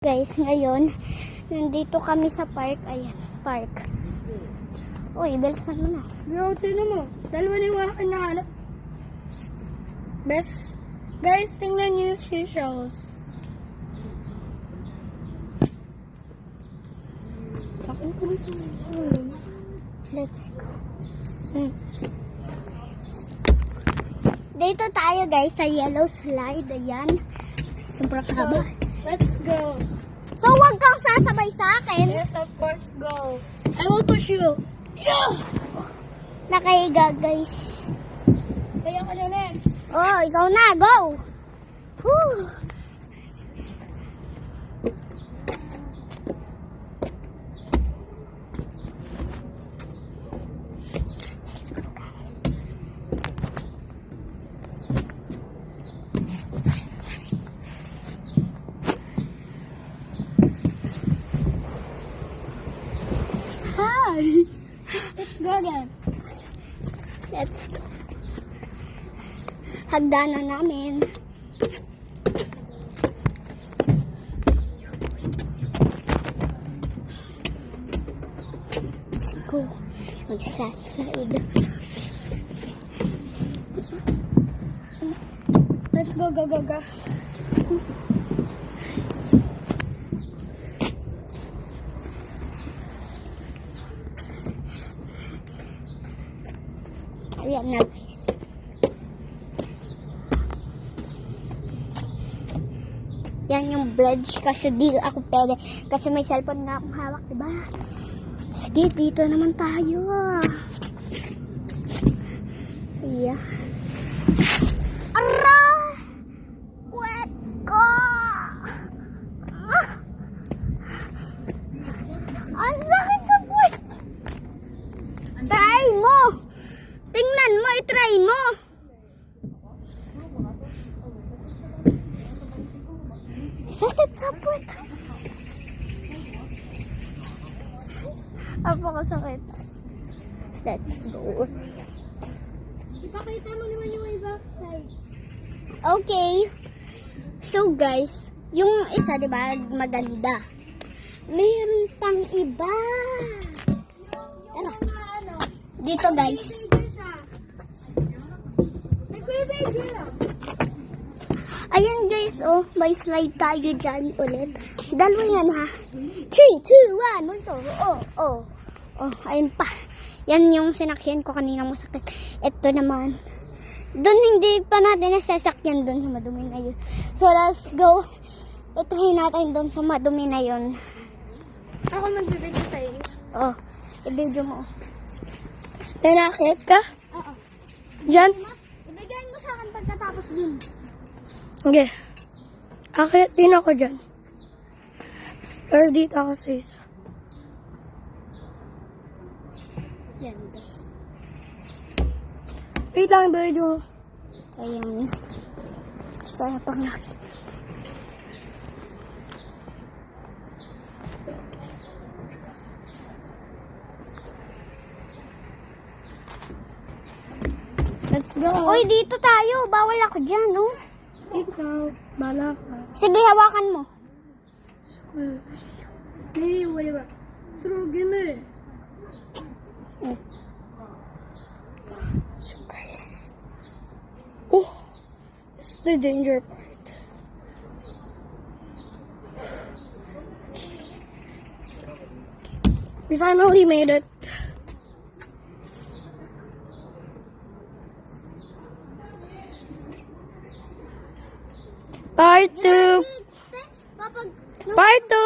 Guys, ngayon, nandito kami sa park. Ayan, park. Uy, belsan mo na. Bro, tinan mo. Dalawa na yung akin nahanap. Best. Guys, tingnan niyo yung seashells. Let's go. Dito tayo guys sa yellow slide. Ayan. Sobrang haba. Let's go. So, wag kang sasabay sa akin. Yes, of course, go. I will push you. Nakahiga guys. Kaya ka na rin. Oh, ikaw na. Go! Whew. Hi. Let's go again. Let's go. Hagdanan namin. Let's go. Mag-slide. Let's go, go, go, go. Ayan na guys. Yan yung bledge kasi di ako pwede. Kasi may cellphone na akong hawak, diba? Sige, dito naman tayo. Yeah. Aray! Wet ko! Ah! Ang sakit sa puwet! Try mo! Tingnan mo, i-try mo! Sakit sa puwet! Napakasakit. Let's go. Ipakita mo naman yung iba side. Okay. So guys, yung isa, di ba, maganda. Mayroon pang iba. Tara. Dito guys. Ayan guys, oh, may slide tayo dyan ulit. Dalawa yan ha. 3, 2, 1, multo. Oh, ayun pa. Yan yung sinaksyan ko kanina masakit. Ito naman. Doon hindi pa natin nasasakyan doon sa madumi na yun. So let's go. Ituhin natin doon sa madumi na yun. Ako magbibigay sa'yo. Oh, i-video mo. Nanakit ka? Oo. Diyan? Ibigay mo sa akin pagkatapos din. Okay. Akit din ako dyan. Pero dito ako sa isa. Yan guys. Wait lang, video. Ayan. Saya pang nakita. Let's go. Uy, dito tayo. Bawal ako dyan, oh. Ikaw, bala ka. Sige, hawakan mo. Hey, wait, wait. Surugin mo eh. So, guys. Oh, it's the danger part. We finally made it. Part 2. Kapag Part 2.